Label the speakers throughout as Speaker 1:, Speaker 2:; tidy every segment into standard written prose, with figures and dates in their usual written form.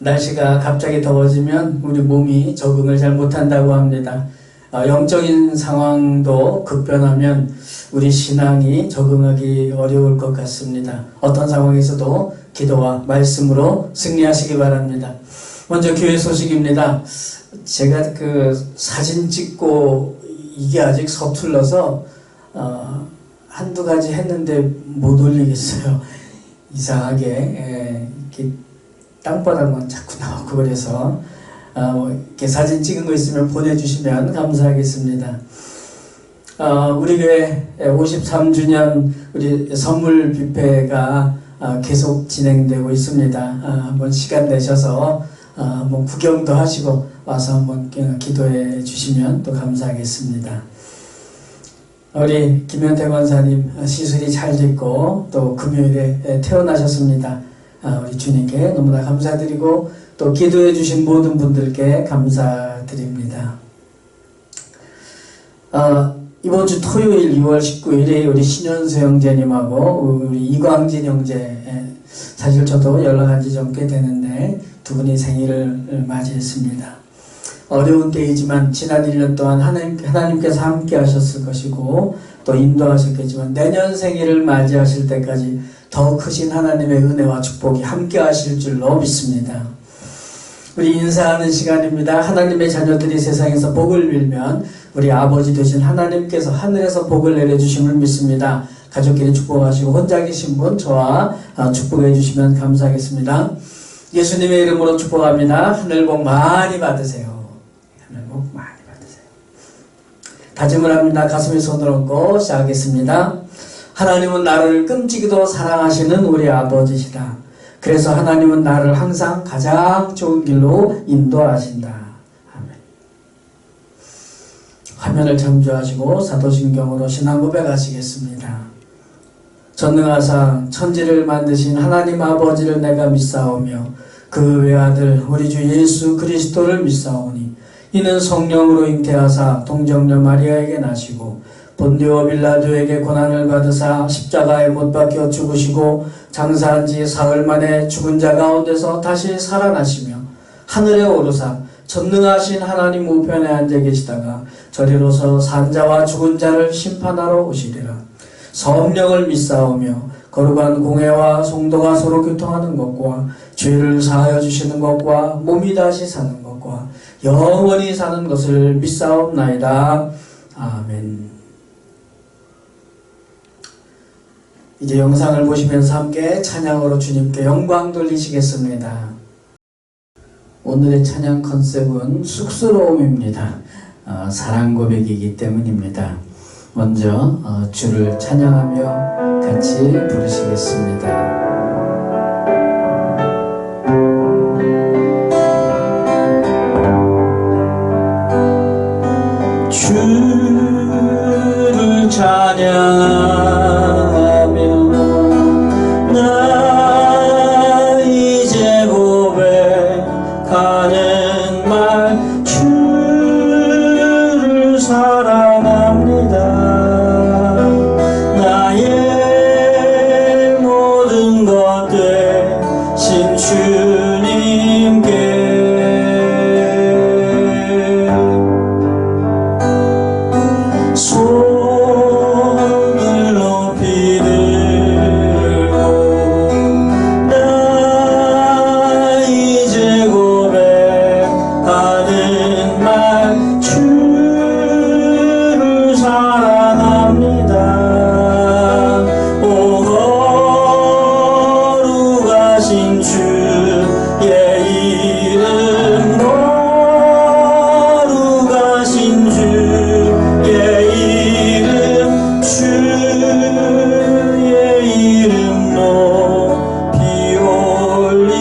Speaker 1: 날씨가 갑자기 더워지면 우리 몸이 적응을 잘 못한다고 합니다. 영적인 상황도 급변하면 우리 신앙이 적응하기 어려울 것 같습니다. 어떤 상황에서도 기도와 말씀으로 승리하시기 바랍니다. 먼저 교회 소식입니다. 제가 사진 찍고 이게 아직 서툴러서 한두 가지 했는데 못 올리겠어요. 이상하게 이렇게 땅바닥만 자꾸 나오고 그래서 이렇게 사진 찍은 거 있으면 보내주시면 감사하겠습니다. 우리 교회 53주년 우리 선물 뷔페가 계속 진행되고 있습니다. 한번 시간 내셔서 뭐 구경도 하시고 와서 한번 기도해 주시면 또 감사하겠습니다. 우리 김현태 권사님 시술이 잘 됐고 또 금요일에 태어나셨습니다. 우리 주님께 너무나 감사드리고 또 기도해 주신 모든 분들께 감사드립니다. 이번 주 토요일 6월 19일에 우리 신현수 형제님하고 우리 이광진 형제, 사실 저도 연락한 지 좀 꽤 되는데 두 분이 생일을 맞이했습니다. 어려운 때이지만 지난 1년 동안 하나님께서 함께 하셨을 것이고 또 인도하셨겠지만 내년 생일을 맞이하실 때까지 더 크신 하나님의 은혜와 축복이 함께 하실 줄로 믿습니다. 우리 인사하는 시간입니다. 하나님의 자녀들이 세상에서 복을 빌면 우리 아버지 되신 하나님께서 하늘에서 복을 내려주심을 믿습니다. 가족끼리 축복하시고 혼자 계신 분 저와 축복해 주시면 감사하겠습니다. 예수님의 이름으로 축복합니다. 하늘 복 많이 받으세요. 하늘 복 많이 받으세요. 다짐을 합니다. 가슴에 손을 얹고 시작하겠습니다. 하나님은 나를 끔찍이도 사랑하시는 우리 아버지시다. 그래서 하나님은 나를 항상 가장 좋은 길로 인도하신다. 아멘. 화면을 참조하시고 사도신경으로 신앙 고백하시겠습니다. 전능하사 천지를 만드신 하나님 아버지를 내가 믿사오며 그 외아들 우리 주 예수 그리스도를 믿사오니 이는 성령으로 잉태하사 동정녀 마리아에게 나시고 본디오 빌라도에게 고난을 받으사 십자가에 못 박혀 죽으시고 장사한 지 사흘 만에 죽은 자 가운데서 다시 살아나시며 하늘에 오르사 전능하신 하나님 우편에 앉아 계시다가 저리로서 산자와 죽은 자를 심판하러 오시리라. 성령을 믿사오며 거룩한 공회와 성도가 서로 교통하는 것과 죄를 사하여 주시는 것과 몸이 다시 사는 것과 영원히 사는 것을 믿사옵나이다. 아멘. 이제 영상을 보시면서 함께 찬양으로 주님께 영광 돌리시겠습니다. 오늘의 찬양 컨셉은 쑥스러움입니다. 사랑 고백이기 때문입니다. 먼저 주를 찬양하며 같이 부르시겠습니다. 주를 찬양하며 나 이제 고백하는 말 주를 사랑합니다. 나의 모든 것 되신 주님께 손을 높이 들고 나 이제 고백하는 말 주를 사랑합니다. 오 거룩하신 주의 이름 거룩하신 주의 이름 주의 이름 높이 올리세.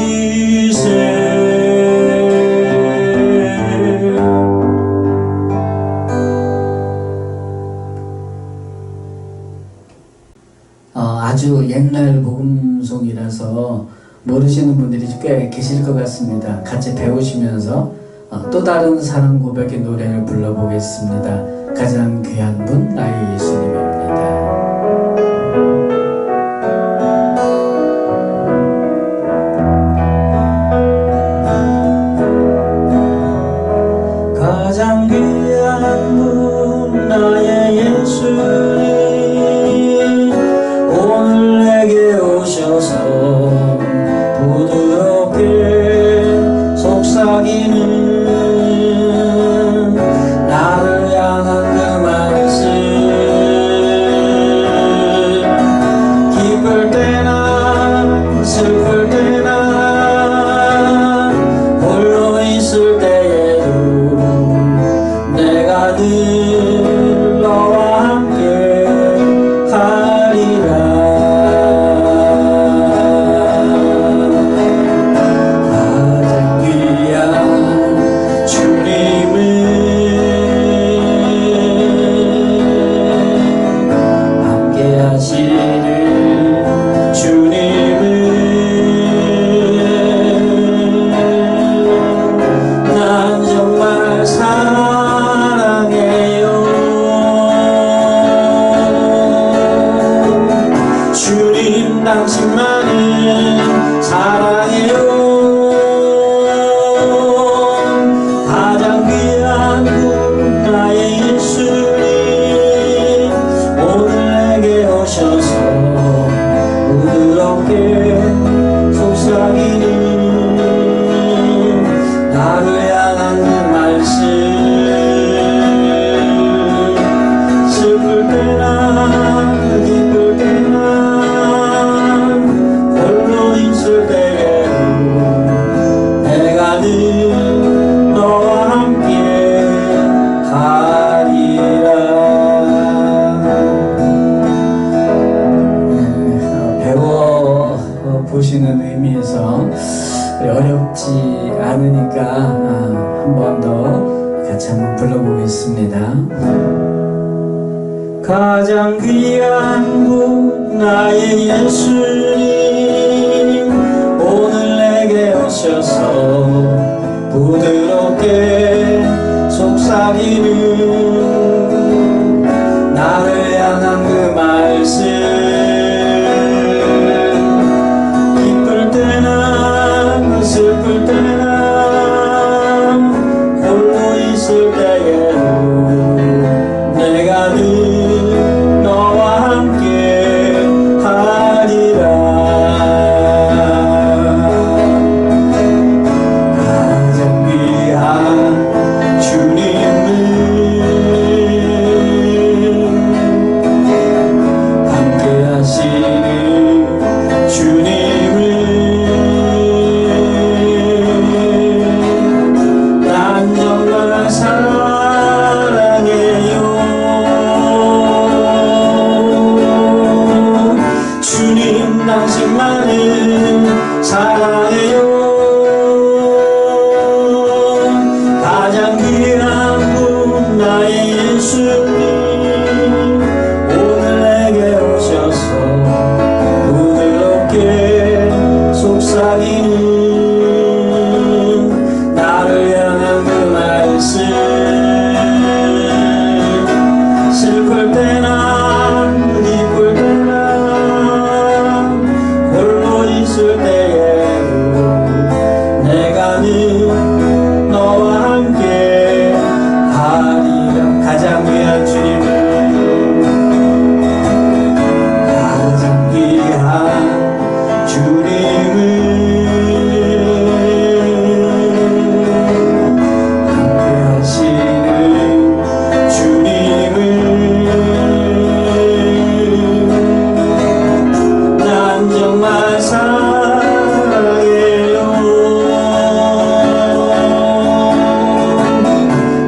Speaker 1: 아주 옛날 복음송이라서 모르시는 분들이 꽤 계실 것 같습니다. 같이 배우시면서 또 다른 사랑 고백의 노래를 불러보겠습니다. 가장 귀한 분 나의 예수님입니다. 슬플 때나 홀로 있을 때에도 내가 늘 너와 함께 하리라. 가장 귀한 주님을 함께 하시는 주님을 난 정말 사랑해요. 주님 당신만을 사랑해요. 가장 귀한 분 나의 예수님 오늘 내게 오셔서 부드럽게 속삭이는 나를 향한 그 말씀 슬플 때나 기쁠 때나 홀로 있을 때에도 내가 늘 너와 함께 가리라. 배워 보시는 의미에서 어렵지 않으니까 한 번 더 같이 한번 불러보겠습니다. 가장 귀한 분 나의 예수님 오늘 내게 오셔서 부드럽게 속삭이는 나를 향한 그 말씀 기쁠 때나 슬플 때나 홀로 있을 때에도 내가 늘 너와 함께 하리라. 가장 귀한 주님을 함께 하시는 주님을 난 정말 사랑해요. 주님 당신만을 사랑해요. 가장 귀한 분 나의 예수님 오늘 내게 오셔서 부드럽게 속삭이는 나를 향한 그 말씀 슬플 때나 기쁠 때나 홀로 있을 때에도 내가 늘 너와 함께 하리라. 가장 귀한 주님을 가장 귀한 주님을 함께 하시는 주님을 난 정말 사랑해요.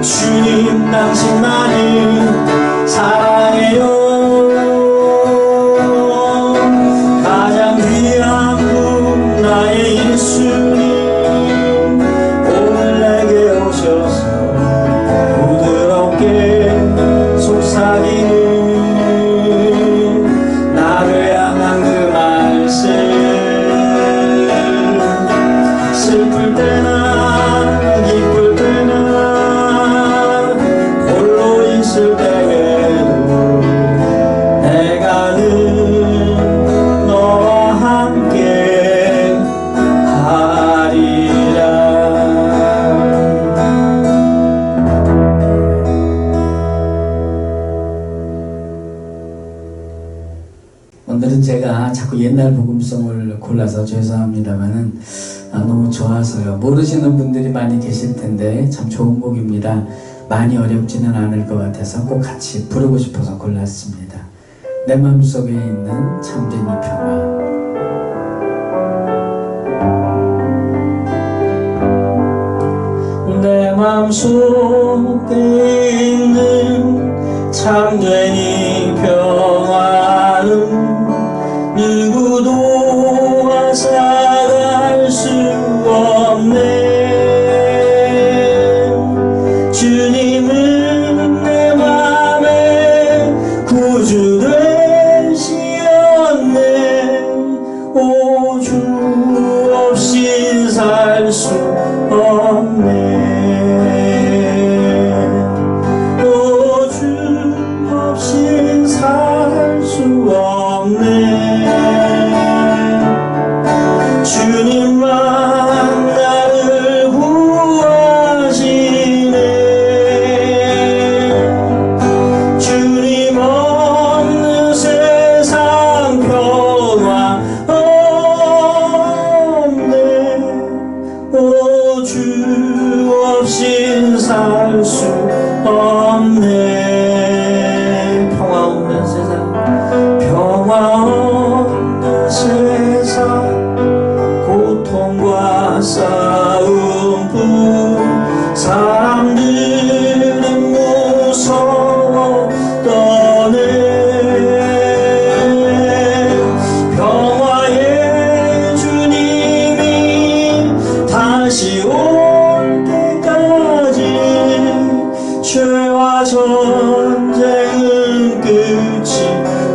Speaker 1: 주님 당신만을 사랑해요. 가장 귀한 분 나의 예수님 오늘 내게 오셔서 부드럽게 속삭이는 나를 향한 그 말씀 슬플 때나 기쁠 때나 홀로 있을 때에도 내가 늘 너와 함께 하리라. 오늘은 제가 자꾸 옛날 복음송을 골라서 죄송합니다만은 너무 좋아서요. 모르시는 분들이 많이 계실 텐데 참 좋은 곡입니다. 많이 어렵지는 않을 것 같아서 꼭 같이 부르고 싶어서 골랐습니다. 내 마음속에 있는 참된 이 평화. 속에 있는 참된 이 평화는 누구도 앗아갈 수 없네. 주님은 내 맘에 구주 되시었네. 오, 주 없이 살 수 없네. 오, 주 없이 살 수 없네. 주님만 나를 구하시네. 주님 없는 세상 평화 없네. 오, 주 없인 살 수 없네. 평화 없는 세상, 평화 없는 세상, 고통과 싸움뿐. 사람들은 무서워 떠네. 평화의 주님이 다시 올 때까지 죄와 전쟁은 끝이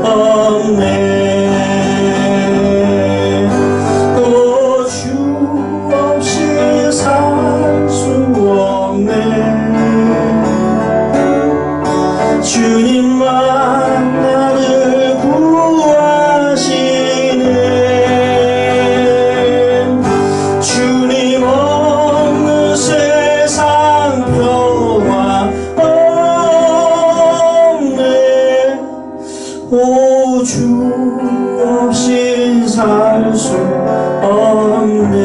Speaker 1: 없네. 또 주 없이 살 수 없네. 주님만 나를 구하시네. 주님 없는 세상 평화 없네. 오, 주 없인 살 수 없네.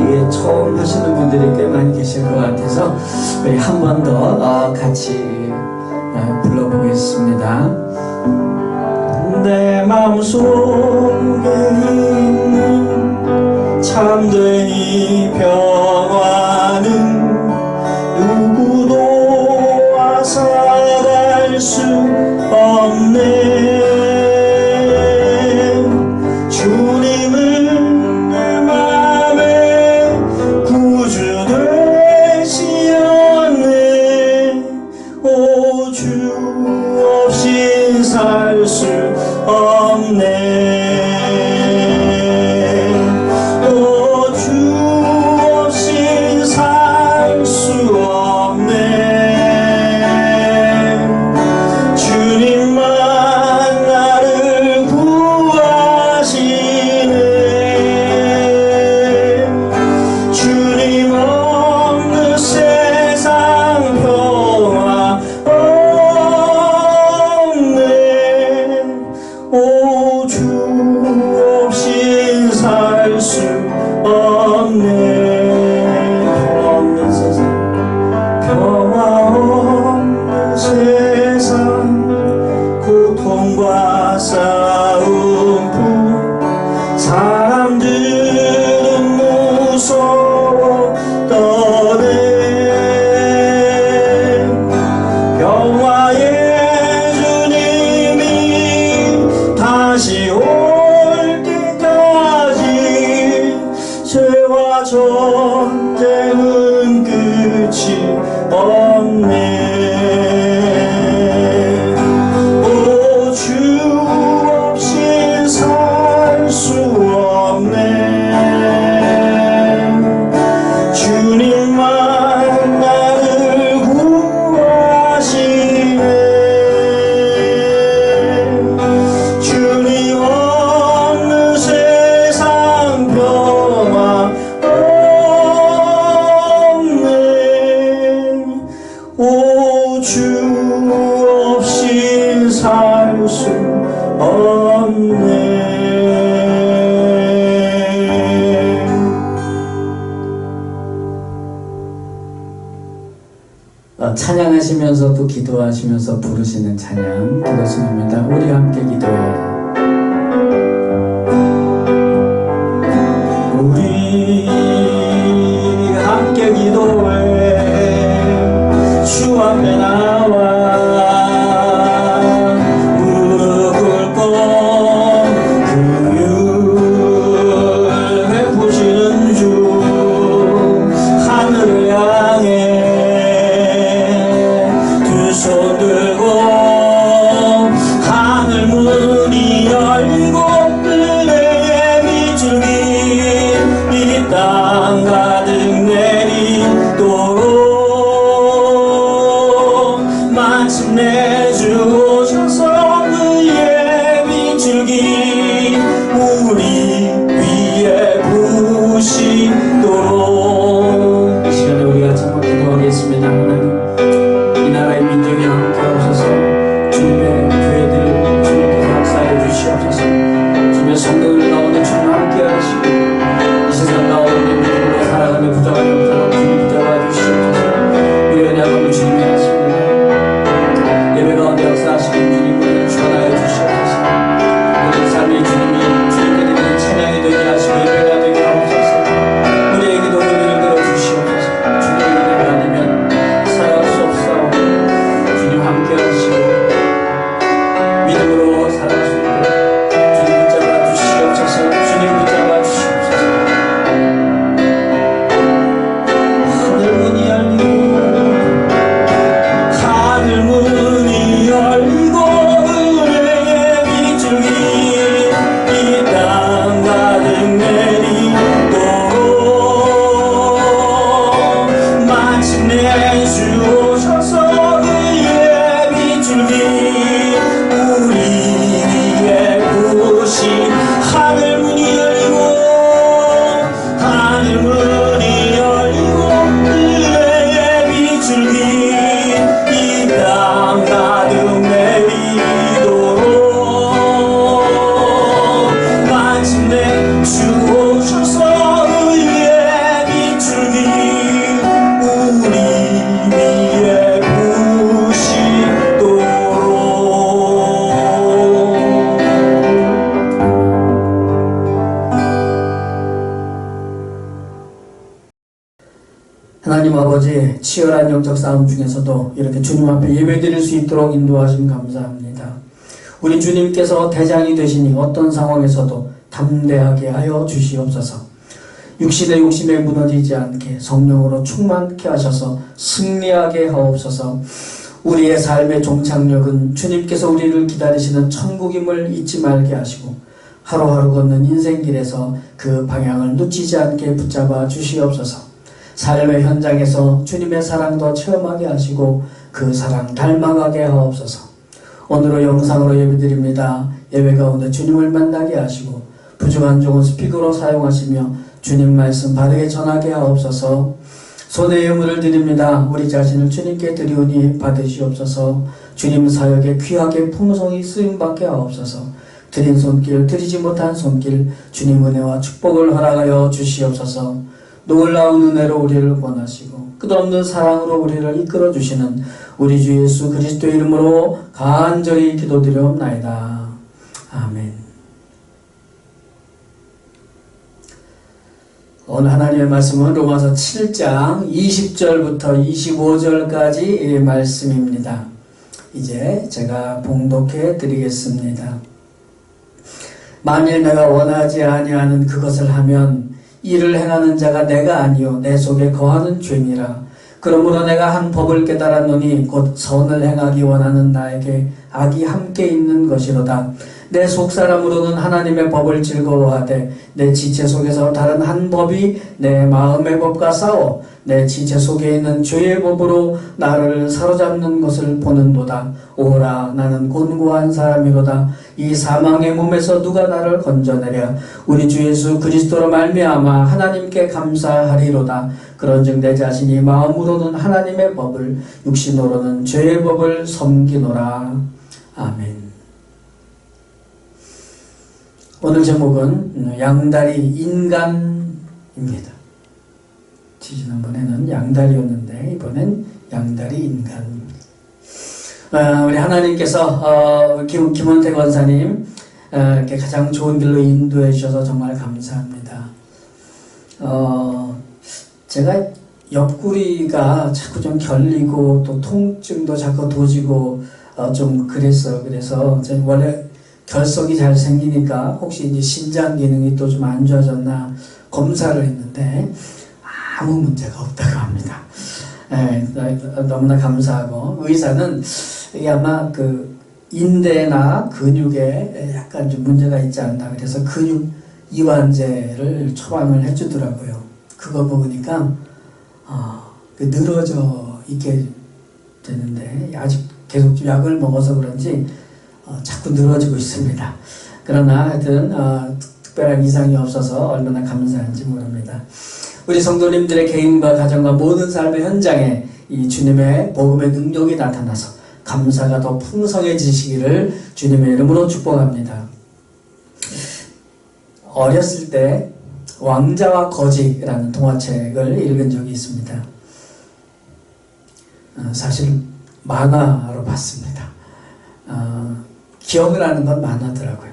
Speaker 1: 이게 처음 하시는 분들이 꽤 많이 계실 것 같아서 우리 한 번 더 같이 불러보겠습니다. 내 마음속에 있는 참된 이 평화는 누구도 앗아갈 수 없네. 주님은 내 맘에 구주 되시었네. 오, 주 없인 살 수 없네. 오, 주 없인 살 수 없네. 주님만 나를 구하시네. 주님 없는 세상 평화 없네. 오, 주 없인 살 수 없네. 평화 없는 세상, 평화 없는 세상, 고통과 싸움뿐. 사람들은 무서워 떠네. 평화의 주님이 다시 올 때까지 죄와 전쟁은 끝이 없네. 오, 주 없인 살 수 없네. 주님만 나를 구하시네. 주님 없는 세상 평화 없네. 오, 주 없인 살 수 없네. 찬양하시면서도 기도하시면서 부르시는 찬양 그것입니다. 우리 함께 기도해요. 우리 함께 열리고 은혜의 비줄기 이 땅 가득 내리도록 마침내 주 오셔서 의의 비줄기 우리 위에 부으시도록. 이 시간에 우리가 한번 기도하겠습니다. 하나님, 이 나라의 민족이 함께 하셔서 주님의 교회들을 주님께서 역사해 주시옵소서. 주님의 성도들 가운데 주님 함께 하시고 이 세상 가운데 믿음으로 살아가며 부정하지 못하도록 주님 붙잡아 주시옵소서. 위원회 하고 주님의 하십니다. 예배 가운데 역사하시는 주님 우리를 축원하여 주시옵소서. 우리 삶이 주님이 주님께 드리는 찬양이 되게 하시고 예배가 되게 하옵소서. 우리의 기도 은혜를 들어 주시옵소서. 주님의 은혜가 아니면 살아갈 수 없사오니 주님 함께 하시고 믿음으로 살아갈 수 있도록 주님 붙잡아 주시옵소서. 주님 붙잡아 주시옵소서. 하늘 문이 열리고 하늘 문이 열리고 은혜의 비줄기 이 땅 가득 내리도록 마침내 주 오셔서 의의 비줄기 우리 위에 부으신 하늘 문이 열리고 하늘 문이 열리고 은혜의 비줄기 이 땅 가득 내리도록 마침내 주 오셔서 의의 비줄기 우리 위에 부으시도록. 하나님 아버지, 치열한 영적 싸움 중에서도 이렇게 주님 앞에 예배드릴 수 있도록 인도하심 감사합니다. 우리 주님께서 대장이 되시니 어떤 상황에서도 담대하게 하여 주시옵소서. 육신의 욕심에 무너지지 않게 성령으로 충만케 하셔서 승리하게 하옵소서. 우리의 삶의 종착역은 주님께서 우리를 기다리시는 천국임을 잊지 말게 하시고 하루하루 걷는 인생길에서 그 방향을 놓치지 않게 붙잡아 주시옵소서. 삶의 현장에서 주님의 사랑도 체험하게 하시고 그 사랑 닮아가게 하옵소서. 오늘의 영상으로 예배드립니다. 예배 가운데 주님을 만나게 하시고 부족한 종은 스피커로 사용하시며 주님 말씀 바르게 전하게 하옵소서. 손에 예물을 드립니다. 우리 자신을 주님께 드리오니 받으시옵소서. 주님 사역에 귀하게 풍성히 쓰임받게 하옵소서. 드린 손길, 드리지 못한 손길 주님 은혜와 축복을 허락하여 주시옵소서. 놀라운 은혜로 우리를 권하시고 끝없는 사랑으로 우리를 이끌어주시는 우리 주 예수 그리스도 이름으로 간절히 기도드리옵나이다. 아멘. 오늘 하나님의 말씀은 로마서 7장 20절부터 25절까지 말씀입니다. 이제 제가 봉독해 드리겠습니다. 만일 내가 원하지 아니하는 그것을 하면 이를 행하는 자가 내가 아니요 내 속에 거하는 죄니라. 그러므로 내가 한 법을 깨달았노니 곧 선을 행하기 원하는 나에게 악이 함께 있는 것이로다. 내 속사람으로는 하나님의 법을 즐거워하되 내 지체 속에서 다른 한 법이 내 마음의 법과 싸워 내 지체 속에 있는 죄의 법으로 나를 사로잡는 것을 보는도다. 오라, 나는 곤고한 사람이로다. 이 사망의 몸에서 누가 나를 건져내랴. 우리 주 예수 그리스도로 말미암아 하나님께 감사하리로다. 그런즉 내 자신이 마음으로는 하나님의 법을 육신으로는 죄의 법을 섬기노라. 아멘. 오늘 제목은 양다리 인간입니다. 지난번에는 양다리였는데 이번엔 양다리 인간입니다. 우리 하나님께서 김원태 권사님 이렇게 가장 좋은 길로 인도해 주셔서 정말 감사합니다. 제가 옆구리가 자꾸 좀 결리고 또 통증도 자꾸 도지고 좀 그랬어요. 그래서 제가 원래 결석이 잘 생기니까 혹시 이제 신장 기능이 또 좀 안 좋아졌나 검사를 했는데 아무 문제가 없다고 합니다. 너무나 감사하고 의사는 이게 아마 인대나 근육에 약간 좀 문제가 있지 않나 그래서 근육 이완제를 처방을 해주더라고요. 그거 먹으니까 늘어져 있게 되는데 아직 계속 약을 먹어서 그런지 자꾸 늘어지고 있습니다. 그러나 하여튼 특별한 이상이 없어서 얼마나 감사한지 모릅니다. 우리 성도님들의 개인과 가정과 모든 삶의 현장에 이 주님의 복음의 능력이 나타나서 감사가 더 풍성해지시기를 주님의 이름으로 축복합니다. 어렸을 때 왕자와 거지라는 동화책을 읽은 적이 있습니다. 사실 만화로 봤습니다. 기억을 하는 건 만화더라고요.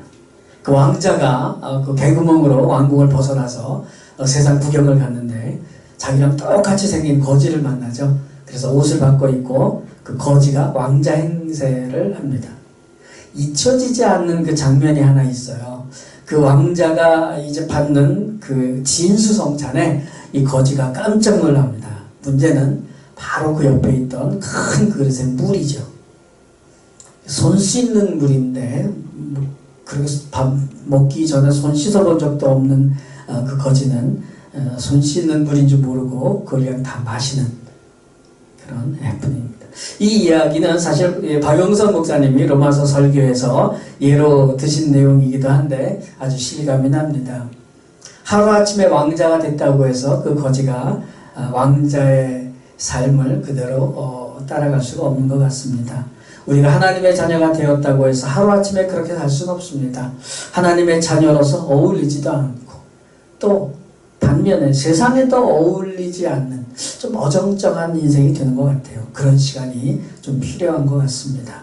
Speaker 1: 그 왕자가 그 개구멍으로 왕궁을 벗어나서 세상 구경을 갔는데 자기랑 똑같이 생긴 거지를 만나죠. 그래서 옷을 바꿔 입고 그 거지가 왕자 행세를 합니다. 잊혀지지 않는 그 장면이 하나 있어요. 그 왕자가 이제 받는 그 진수성찬에 이 거지가 깜짝 놀랍니다. 문제는 바로 그 옆에 있던 큰 그릇에 물이죠. 손 씻는 물인데 그렇게 밥 먹기 전에 손 씻어본 적도 없는 그 거지는 손 씻는 물인 줄 모르고 그걸 그냥 다 마시는 그런 해프닝입니다. 이 이야기는 사실 박영선 목사님이 로마서 설교에서 예로 드신 내용이기도 한데 아주 실감이 납니다. 하루아침에 왕자가 됐다고 해서 그 거지가 왕자의 삶을 그대로 따라갈 수가 없는 것 같습니다. 우리가 하나님의 자녀가 되었다고 해서 하루아침에 그렇게 살 수는 없습니다. 하나님의 자녀로서 어울리지도 않고 또 반면에 세상에도 어울리지 않는 좀 어정쩡한 인생이 되는 것 같아요. 그런 시간이 좀 필요한 것 같습니다.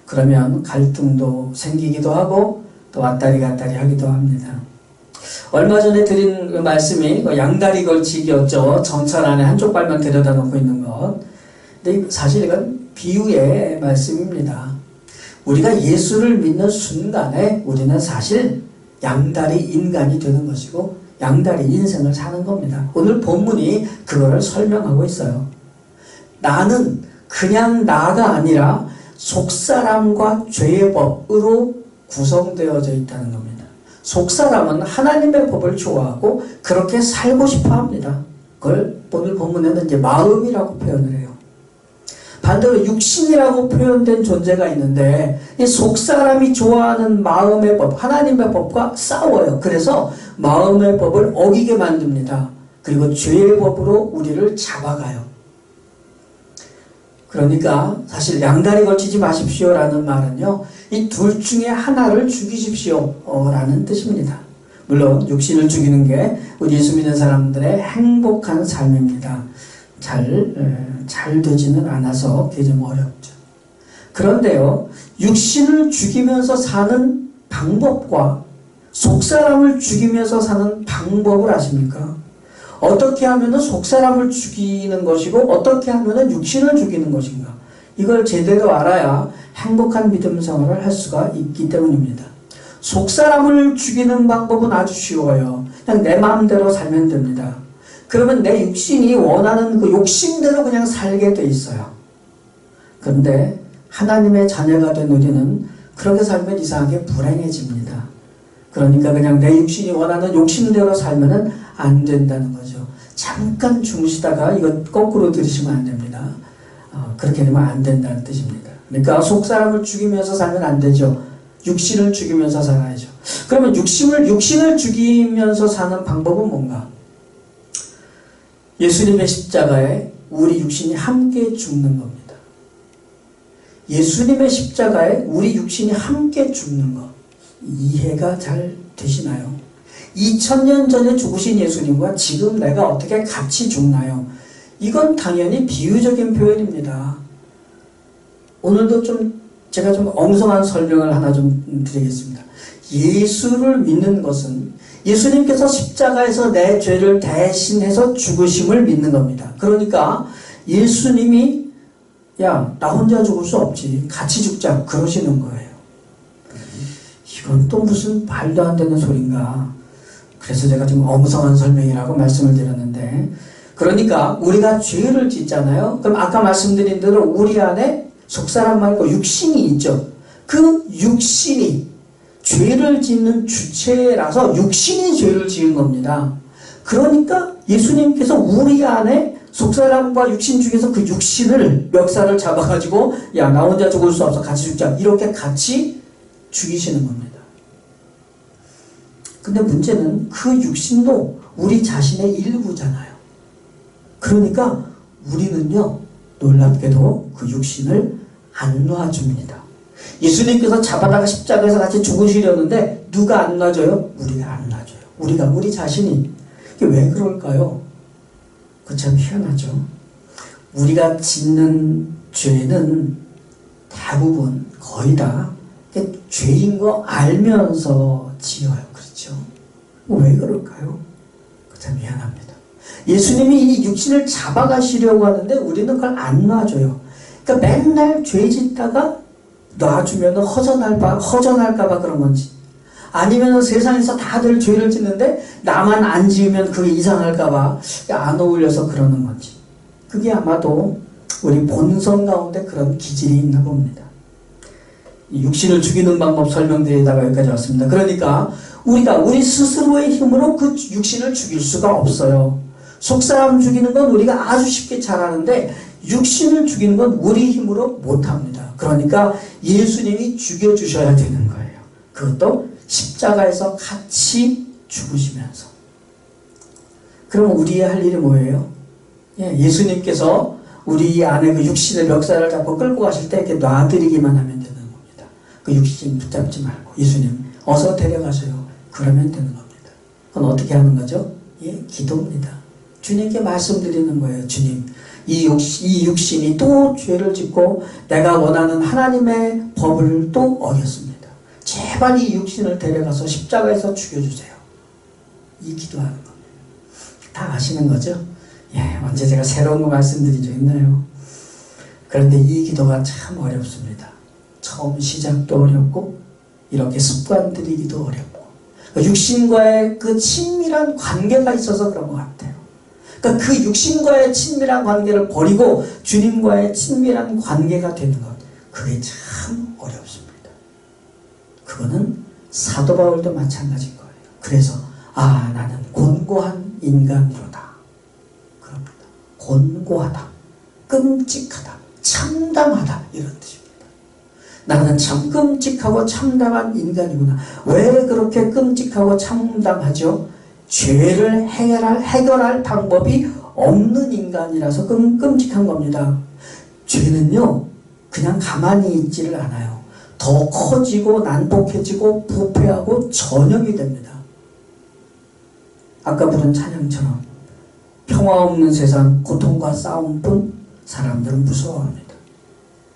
Speaker 1: 그러면 갈등도 생기기도 하고 또 왔다리 갔다리 하기도 합니다. 얼마 전에 드린 그 말씀이 양다리 걸치기였죠. 전철 안에 한쪽 발만 들여다 놓고 있는 것. 근데 사실 이건 비유의 말씀입니다. 우리가 예수를 믿는 순간에 우리는 사실 양다리 인간이 되는 것이고 양다리 인생을 사는 겁니다. 오늘 본문이 그거를 설명하고 있어요. 나는 그냥 나가 아니라 속사람과 죄의 법으로 구성되어져 있다는 겁니다. 속사람은 하나님의 법을 좋아하고 그렇게 살고 싶어 합니다. 그걸 오늘 본문에는 이제 마음이라고 표현을 해요. 반대로 육신이라고 표현된 존재가 있는데 이 속사람이 좋아하는 마음의 법, 하나님의 법과 싸워요. 그래서 마음의 법을 어기게 만듭니다. 그리고 죄의 법으로 우리를 잡아가요. 그러니까 사실 양다리 걸치지 마십시오라는 말은요. 이 둘 중에 하나를 죽이십시오라는 뜻입니다. 물론 육신을 죽이는 게 우리 예수 믿는 사람들의 행복한 삶입니다. 잘 되지는 않아서 그게 좀 어렵죠. 그런데요, 육신을 죽이면서 사는 방법과 속사람을 죽이면서 사는 방법을 아십니까? 어떻게 하면 속사람을 죽이는 것이고 어떻게 하면 육신을 죽이는 것인가? 이걸 제대로 알아야 행복한 믿음 생활을 할 수가 있기 때문입니다. 속사람을 죽이는 방법은 아주 쉬워요. 그냥 내 마음대로 살면 됩니다. 그러면 내 육신이 원하는 그 욕심대로 그냥 살게 돼 있어요. 그런데 하나님의 자녀가 된 우리는 그렇게 살면 이상하게 불행해집니다. 그러니까 그냥 내 육신이 원하는 욕심대로 살면 안 된다는 거죠. 잠깐 주무시다가 이거 거꾸로 들으시면 안 됩니다. 그렇게 되면 안 된다는 뜻입니다. 그러니까 속사람을 죽이면서 살면 안 되죠. 육신을 죽이면서 살아야죠. 그러면 육신을 죽이면서 사는 방법은 뭔가? 예수님의 십자가에 우리 육신이 함께 죽는 겁니다. 예수님의 십자가에 우리 육신이 함께 죽는 것. 이해가 잘 되시나요? 2000년 전에 죽으신 예수님과 지금 내가 어떻게 같이 죽나요? 이건 당연히 비유적인 표현입니다. 오늘도 제가 좀 엉성한 설명을 하나 좀 드리겠습니다. 예수를 믿는 것은 예수님께서 십자가에서 내 죄를 대신해서 죽으심을 믿는 겁니다. 그러니까 예수님이 야, 나 혼자 죽을 수 없지. 같이 죽자. 그러시는 거예요. 이건 또 무슨 말도 안 되는 소린가. 그래서 제가 좀 엉성한 설명이라고 말씀을 드렸는데 그러니까 우리가 죄를 짓잖아요. 그럼 아까 말씀드린 대로 우리 안에 속사람 말고 육신이 있죠. 그 육신이 죄를 짓는 주체라서 육신이 죄를 지은 겁니다. 그러니까 예수님께서 우리 안에 속사람과 육신 중에서 그 육신을 멱살을 잡아가지고 야, 나 혼자 죽을 수 없어, 같이 죽자, 이렇게 같이 죽이시는 겁니다. 근데 문제는 그 육신도 우리 자신의 일부잖아요. 그러니까 우리는요, 놀랍게도 그 육신을 안 놔줍니다. 예수님께서 잡아다가 십자가에서 같이 죽으시려는데 누가 안 놔줘요? 우리가 안 놔줘요. 우리 자신이. 이게 왜 그럴까요? 그 참 희한하죠. 우리가 짓는 죄는 대부분 거의 다 죄인 거 알면서 지어요. 그렇죠? 왜 그럴까요? 그 참 미안합니다. 예수님이 이 육신을 잡아가시려고 하는데 우리는 그걸 안 놔줘요. 그러니까 맨날 죄 짓다가 놔주면 허전할까봐 그런 건지, 아니면 세상에서 다들 죄를 짓는데 나만 안 지으면 그게 이상할까봐 안 어울려서 그러는 건지, 그게 아마도 우리 본성 가운데 그런 기질이 있나 봅니다. 육신을 죽이는 방법 설명드리다가 여기까지 왔습니다. 그러니까 우리가 우리 스스로의 힘으로 그 육신을 죽일 수가 없어요. 속사람 죽이는 건 우리가 아주 쉽게 잘하는데 육신을 죽이는 건 우리 힘으로 못합니다. 그러니까 예수님이 죽여주셔야 되는 거예요. 그것도 십자가에서 같이 죽으시면서. 그럼 우리의 할 일이 뭐예요? 예수님께서 우리 안에 그 육신의 멱살을 잡고 끌고 가실 때 이렇게 놔드리기만 하면 되는 겁니다. 그 육신 붙잡지 말고 예수님 어서 데려가세요. 그러면 되는 겁니다. 그건 어떻게 하는 거죠? 기도입니다. 주님께 말씀드리는 거예요. 주님, 이 육신이 또 죄를 짓고 내가 원하는 하나님의 법을 또 어겼습니다. 제발 이 육신을 데려가서 십자가에서 죽여주세요. 이 기도하는 겁니다. 다 아시는 거죠? 언제 제가 새로운 거 말씀드린 적 있나요? 그런데 이 기도가 참 어렵습니다. 처음 시작도 어렵고 이렇게 습관 들이기도 어렵고, 육신과의 그 친밀한 관계가 있어서 그런 것 같아요. 그러니까 그 육신과의 친밀한 관계를 버리고 주님과의 친밀한 관계가 되는 것, 그게 참 어렵습니다. 그거는 사도 바울도 마찬가지인 거예요. 그래서 나는 곤고한 인간이로다. 그럽니다. 곤고하다, 끔찍하다, 참담하다, 이런 뜻입니다. 나는 참 끔찍하고 참담한 인간이구나. 왜 그렇게 끔찍하고 참담하죠? 죄를 해결할 방법이 없는 인간이라서 끔찍한 겁니다. 죄는요, 그냥 가만히 있지를 않아요. 더 커지고 난폭해지고 부패하고 전염이 됩니다. 아까 부른 찬양처럼 평화 없는 세상, 고통과 싸움뿐 사람들은 무서워합니다.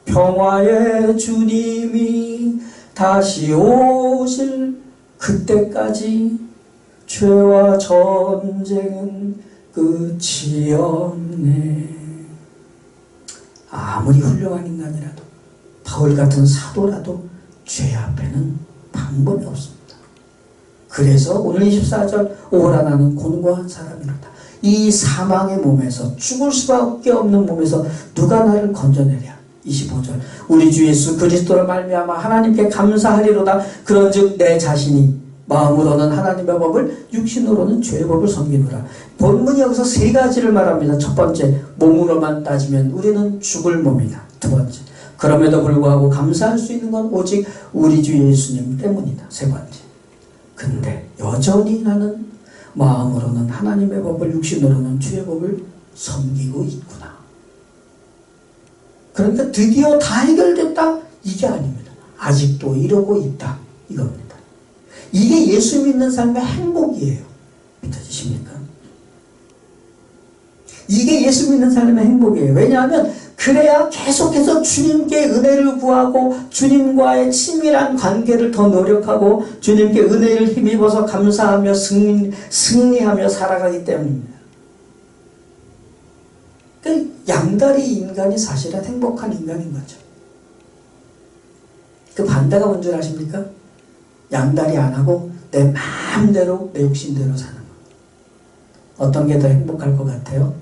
Speaker 1: 평화의 주님이 다시 오실 그때까지 죄와 전쟁은 끝이 없네. 아무리 훌륭한 인간이라도, 바울 같은 사도라도 죄 앞에는 방법이 없습니다. 그래서 오늘 24절, 오라 나는 곤고한 사람이로다. 이 사망의 몸에서, 죽을 수밖에 없는 몸에서 누가 나를 건져내랴. 25절, 우리 주 예수 그리스도로 말미암아 하나님께 감사하리로다. 그런즉 내 자신이 마음으로는 하나님의 법을, 육신으로는 죄의 법을 섬기노라. 본문이 여기서 세 가지를 말합니다. 첫 번째, 몸으로만 따지면 우리는 죽을 몸이다. 두 번째, 그럼에도 불구하고 감사할 수 있는 건 오직 우리 주 예수님 때문이다. 세 번째, 근데 여전히 나는 마음으로는 하나님의 법을, 육신으로는 죄의 법을 섬기고 있구나. 그러니까 드디어 다 해결됐다? 이게 아닙니다. 아직도 이러고 있다. 이겁니다. 이게 예수 믿는 삶의 행복이에요. 믿어지십니까? 이게 예수 믿는 삶의 행복이에요. 왜냐하면 그래야 계속해서 주님께 은혜를 구하고 주님과의 친밀한 관계를 더 노력하고 주님께 은혜를 힘입어서 감사하며 승리하며 살아가기 때문입니다. 그 양다리 인간이 사실은 행복한 인간인 거죠. 그 반대가 뭔 줄 아십니까? 양다리 안 하고 내 마음대로 내 욕심대로 사는 거. 어떤 게 더 행복할 것 같아요?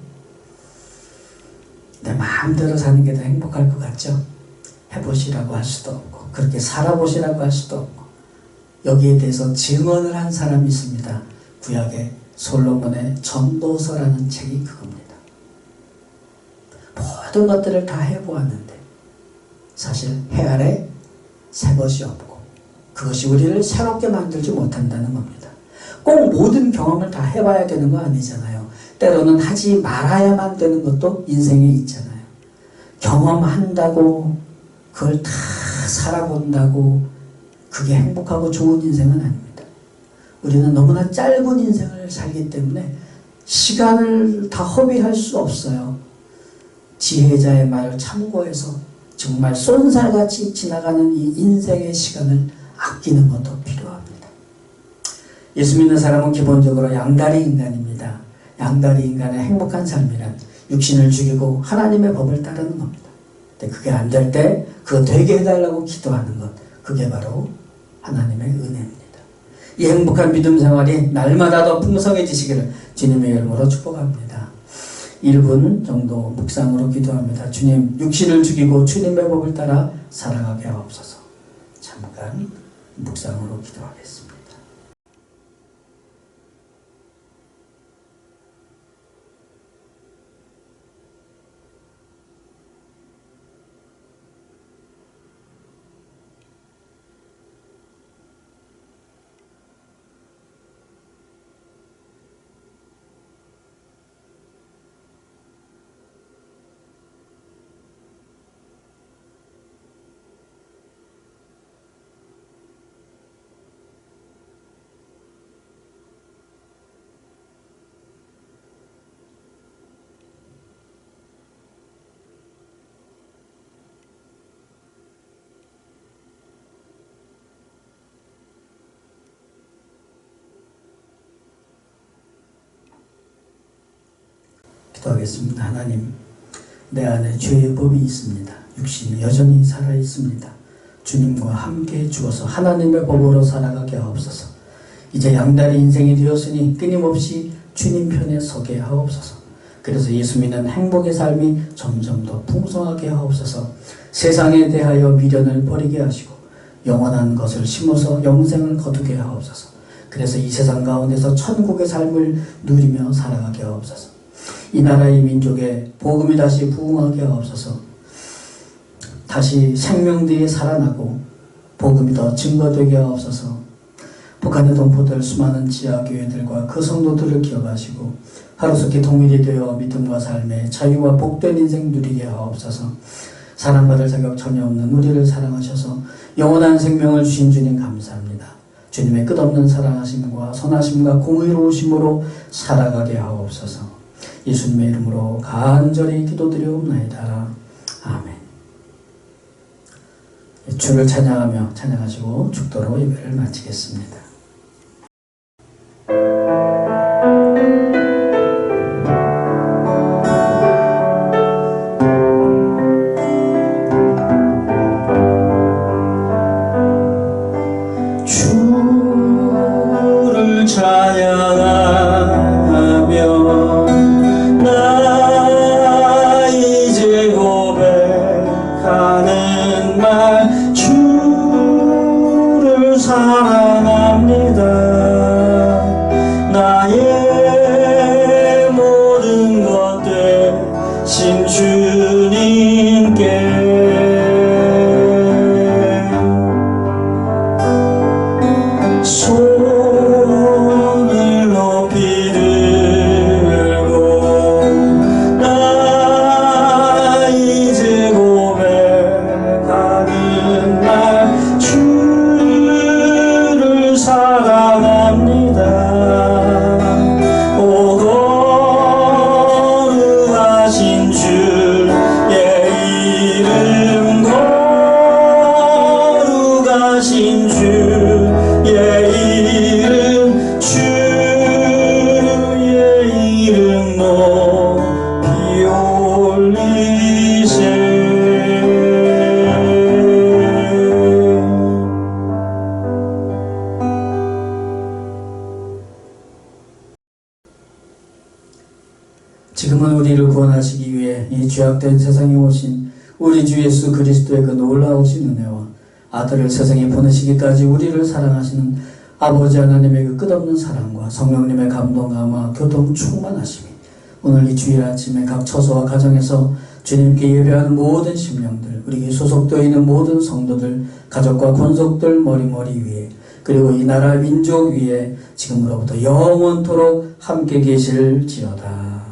Speaker 1: 내 마음대로 사는 게 더 행복할 것 같죠? 해보시라고 할 수도 없고 그렇게 살아보시라고 할 수도 없고, 여기에 대해서 증언을 한 사람이 있습니다. 구약의 솔로몬의 전도서라는 책이 그겁니다. 모든 것들을 다 해보았는데 사실 해 아래 새 것이 없고, 그것이 우리를 새롭게 만들지 못한다는 겁니다. 꼭 모든 경험을 다 해봐야 되는 거 아니잖아요. 때로는 하지 말아야만 되는 것도 인생에 있잖아요. 경험한다고 그걸 다 살아본다고 그게 행복하고 좋은 인생은 아닙니다. 우리는 너무나 짧은 인생을 살기 때문에 시간을 다 허비할 수 없어요. 지혜자의 말을 참고해서 정말 쏜살같이 지나가는 이 인생의 시간을 아끼는 것도 필요합니다. 예수 믿는 사람은 기본적으로 양다리 인간입니다. 양다리 인간의 행복한 삶이란 육신을 죽이고 하나님의 법을 따르는 겁니다. 근데 그게 안 될 때 그거 되게 해달라고 기도하는 것, 그게 바로 하나님의 은혜입니다. 이 행복한 믿음 생활이 날마다 더 풍성해지시기를 주님의 이름으로 축복합니다. 1분 정도 묵상으로 기도합니다. 주님, 육신을 죽이고 주님의 법을 따라 살아가게 하옵소서. 잠깐 묵상으로 기도하겠습니다. 기도하겠습니다. 하나님, 내 안에 죄의 법이 있습니다. 육신이 여전히 살아있습니다. 주님과 함께 주어서 하나님의 법으로 살아가게 하옵소서. 이제 양다리 인생이 되었으니 끊임없이 주님 편에 서게 하옵소서. 그래서 예수 믿는 행복의 삶이 점점 더 풍성하게 하옵소서. 세상에 대하여 미련을 버리게 하시고 영원한 것을 심어서 영생을 거두게 하옵소서. 그래서 이 세상 가운데서 천국의 삶을 누리며 살아가게 하옵소서. 이 나라의 민족에 복음이 다시 부흥하게 하옵소서. 다시 생명들이 살아나고 복음이 더 증거되게 하옵소서. 북한의 동포들, 수많은 지하교회들과 그 성도들을 기억하시고 하루속히 통일이 되어 믿음과 삶의 자유와 복된 인생 누리게 하옵소서. 사랑받을 자격 전혀 없는 우리를 사랑하셔서 영원한 생명을 주신 주님 감사합니다. 주님의 끝없는 사랑하심과 선하심과 공의로우심으로 살아가게 하옵소서. 예수님의 이름으로 간절히 기도드리옵나이다. 아멘. 주를 찬양하며 찬양하시고 축도로 예배를 마치겠습니다. 주를 찬양하며 나 이제 고백하는 말, 주를 사랑합니다. 나의 모든 것 되신 주님께 손을 높이 들고 나 이제 고백하는 날, 주를 사랑합니다. 오 거룩하신 주의 이름, 거룩하신 주의 이름, 주의 이름 높이 올리세. 지금은 우리를 구원하시기 위해 이 죄악된 세상에 오신 우리 주 예수 그리스도의 그 놀라우신 은혜와 아들을 세상에 보내시기까지 우리를 사랑하시는 아버지 하나님의 그 끝없는 사랑과 성령님의 감동함과 교통 충만하심이 오늘 이 주일 아침에 각 처소와 가정에서 주님께 예배하는 모든 심령들, 우리 소속되어 있는 모든 성도들, 가족과 권속들 머리머리 위에, 그리고 이 나라 민족 위에 지금으로부터 영원토록 함께 계실지어다.